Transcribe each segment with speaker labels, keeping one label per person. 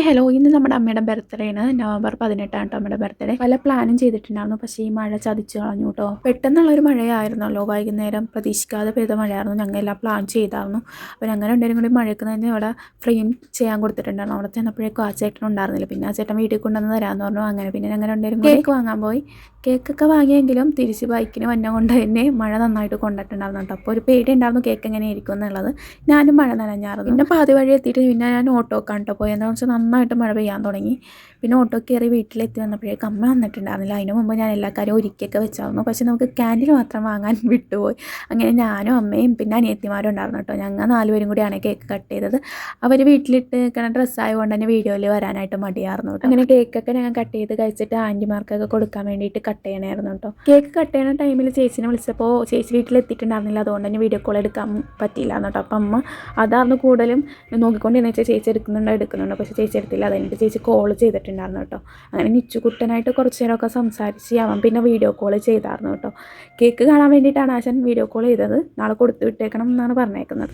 Speaker 1: Hello ഇന്ന് നമ്മുടെ അമ്മയുടെ ബർത്ത്ഡേ ആണ്. നവംബർ 18 ആണ് അമ്മയുടെ ബർത്ത്ഡേ. പല പ്ലാനും ചെയ്തിട്ടുണ്ടായിരുന്നു, പക്ഷേ ഈ മഴ ചതിച്ചു കളഞ്ഞു കേട്ടോ. പെട്ടെന്നുള്ളൊരു മഴയായിരുന്നല്ലോ, വൈകുന്നേരം പ്രതീക്ഷിക്കാതെ പെയ്ത മഴയായിരുന്നു. ഞങ്ങൾ എല്ലാം പ്ലാൻ ചെയ്തായിരുന്നു. അപ്പോൾ ഞങ്ങൾ രണ്ടുപേരും കൂടി മഴയ്ക്ക് തന്നെ അവിടെ ഫ്രെയിം ചെയ്യാൻ കൊടുത്തിട്ടുണ്ടായിരുന്നു. അവിടെ ചെന്നപ്പോഴേക്കും ആ ചേട്ടൻ ഉണ്ടായിരുന്നില്ല. പിന്നെ ആ ചേട്ടൻ വീട്ടിൽ കൊണ്ടുവന്ന് തരാമെന്ന് പറഞ്ഞു. അങ്ങനെ പിന്നെ ഞങ്ങൾ രണ്ടുപേരും കേക്ക് വാങ്ങാൻ പോയി. കേക്കൊക്കെ വാങ്ങിയെങ്കിലും തിരിച്ച് ബൈക്കിന് വന്ന കൊണ്ട് തന്നെ മഴ നന്നായിട്ട് കൊണ്ടിട്ടുണ്ടായിരുന്നു കേട്ടോ. അപ്പോൾ ഒരു പേടി ഉണ്ടായിരുന്നു കേക്ക് എങ്ങനെ ഇരിക്കും എന്നുള്ളത്. ഞാനും മഴ നനഞ്ഞായിരുന്നു. പിന്നെ പാതി വഴി എത്തിയിട്ട് പിന്നെ ഞാൻ ഓട്ടോ കണ്ടോ പോയി. എന്താണെന്ന് വെച്ചാൽ നന്നായിട്ട് മഴ പെയ്യാൻ തുടങ്ങി. പിന്നെ ഓട്ടോ കയറി വീട്ടിലെത്തി വന്നപ്പോഴേക്കും അമ്മ വന്നിട്ടുണ്ടായിരുന്നില്ല. അതിന് മുമ്പ് ഞാൻ എല്ലാ കാര്യവും ഒരുക്കിയൊക്കെ വെച്ചായിരുന്നു. പക്ഷേ നമുക്ക് ക്യാൻഡിൽ മാത്രം വാങ്ങാൻ വിട്ടുപോയി. അങ്ങനെ ഞാനും അമ്മയും പിന്നെ അനിയത്തിമാരും ഉണ്ടായിരുന്നു കേട്ടോ. ഞങ്ങൾ 4 പേരും കൂടിയാണ് കേക്ക് കട്ട് ചെയ്തത്. അവർ വീട്ടിലിട്ട് നിൽക്കുന്ന ഡ്രസ്സായതുകൊണ്ട് തന്നെ വീഡിയോയിൽ വരാനായിട്ട് മടിയായിരുന്നു കേട്ടോ. അങ്ങനെ കേക്കൊക്കെ ഞങ്ങൾ കട്ട് ചെയ്ത് കഴിച്ചിട്ട് ആൻറ്റിമാർക്കൊക്കെ കൊടുക്കാൻ വേണ്ടിയിട്ട് കട്ട് ചെയ്യണമായിരുന്നു കേട്ടോ. കേക്ക് കട്ട് ചെയ്യുന്ന ടൈമിൽ ചേച്ചിനെ വിളിച്ചപ്പോൾ ചേച്ചി വീട്ടിലെത്തിയിട്ടുണ്ടായിരുന്നില്ല. അതുകൊണ്ട് തന്നെ വീഡിയോ കോൾ എടുക്കാൻ പറ്റിയില്ലായിരുന്നു കേട്ടോ. അപ്പം അമ്മ അതായിരുന്നു കൂടുതലും നോക്കിക്കൊണ്ടിരുന്ന വെച്ചാൽ ചേച്ചി എടുക്കുന്നുണ്ടോ, പക്ഷേ ചേച്ചി എടുത്തില്ല. അതെനിക്ക് ചേച്ചി കോൾ ചെയ്തിട്ടുണ്ടായിരുന്നു കേട്ടോ. അങ്ങനെ നിച്ചുകുട്ടനായിട്ട് കുറച്ച് നേരമൊക്കെ സംസാരിച്ച് അവൻ പിന്നെ വീഡിയോ കോൾ ചെയ്തായിരുന്നു കേട്ടോ. കേക്ക് കാണാൻ വേണ്ടിയിട്ടാണ് ആശാൻ വീഡിയോ കോൾ ചെയ്തത്. നാളെ കൊടുത്തു വിട്ടേക്കണം എന്നാണ് പറഞ്ഞേക്കുന്നത്.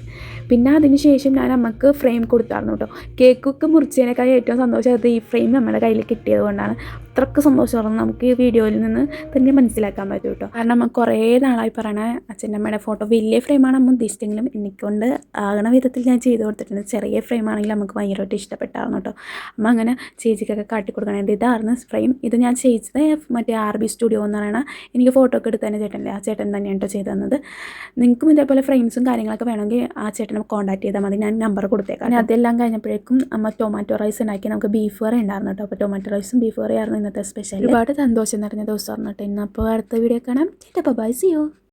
Speaker 1: പിന്നെ അതിന് ശേഷം ഞാൻ അമ്മക്ക് ഫ്രെയിം കൊടുത്തായിരുന്നു കേട്ടോ. കേക്കൊക്കെ മുറിച്ചതിനേക്കാൾ ഏറ്റവും സന്തോഷമായത് ഈ ഫ്രെയിം നമ്മുടെ കയ്യിൽ കിട്ടിയത് കൊണ്ടാണ്. അത്രയ്ക്ക് സന്തോഷമായിരുന്നു. നമുക്ക് ഈ വീഡിയോയിൽ നിന്ന് തന്നെ മനസ്സിലാക്കാൻ പറ്റും കേട്ടോ. കാരണം നമ്മൾ കുറേ നാളായി പറയണ അച്ഛൻ്റെ അമ്മയുടെ ഫോട്ടോ വലിയ ഫ്രെയിമാണ് അമ്മ ഉദ്ദേശിച്ചെങ്കിലും എനിക്കൊണ്ട് ആകണ വിധത്തിൽ ഞാൻ ചെയ്ത് കൊടുത്തിട്ടുണ്ട്. ചെറിയ ഫ്രെയിം ആണെങ്കിൽ നമുക്ക് ഭയങ്കരമായിട്ട് ഇഷ്ടപ്പെട്ടായിരുന്നു കേട്ടോ. അമ്മ അങ്ങനെ ചേച്ചിക്കൊക്കെ കാട്ടിക്കൊടുക്കണേ. ഇതായിരുന്നു ഫ്രെയിം. ഇത് ഞാൻ ചെയ്തത് മറ്റേ RB സ്റ്റുഡിയോ എന്ന് പറയുന്ന എനിക്ക് ഫോട്ടോ ഒക്കെ എടുത്ത് തന്നെ ചേട്ടൻ്റെ ആ ചേട്ടൻ തന്നെയാണ് കേട്ടോ ചെയ്ത് തന്നത്. നിങ്ങൾക്കും ഇതേപോലെ ഫ്രെയിംസും കാര്യങ്ങളൊക്കെ വേണമെങ്കിൽ ആ ചേട്ടനെ കോൺടാക്ട് ചെയ്താൽ മതി. ഞാൻ നമ്പർ കൊടുത്തേക്കാം. പിന്നെ അതെല്ലാം കഴിഞ്ഞപ്പോഴേക്കും അമ്മ ടൊമാറ്റോ റൈസ് ഉണ്ടാക്കി. നമുക്ക് ബീഫ് കറി ഉണ്ടായിരുന്നു കേട്ടോ. അപ്പോൾ ടൊമാറ്റോ റൈസും ബീഫ് കറി ആയിരുന്നു ഇന്നത്തെ സ്പെഷ്യൽ. ഒരുപാട് സന്തോഷം നിറഞ്ഞ ദിവസമായിരുന്നു കേട്ടോ ഇന്ന്. അപ്പോൾ അടുത്ത വീഡിയോ കാണാം. Bye, see U.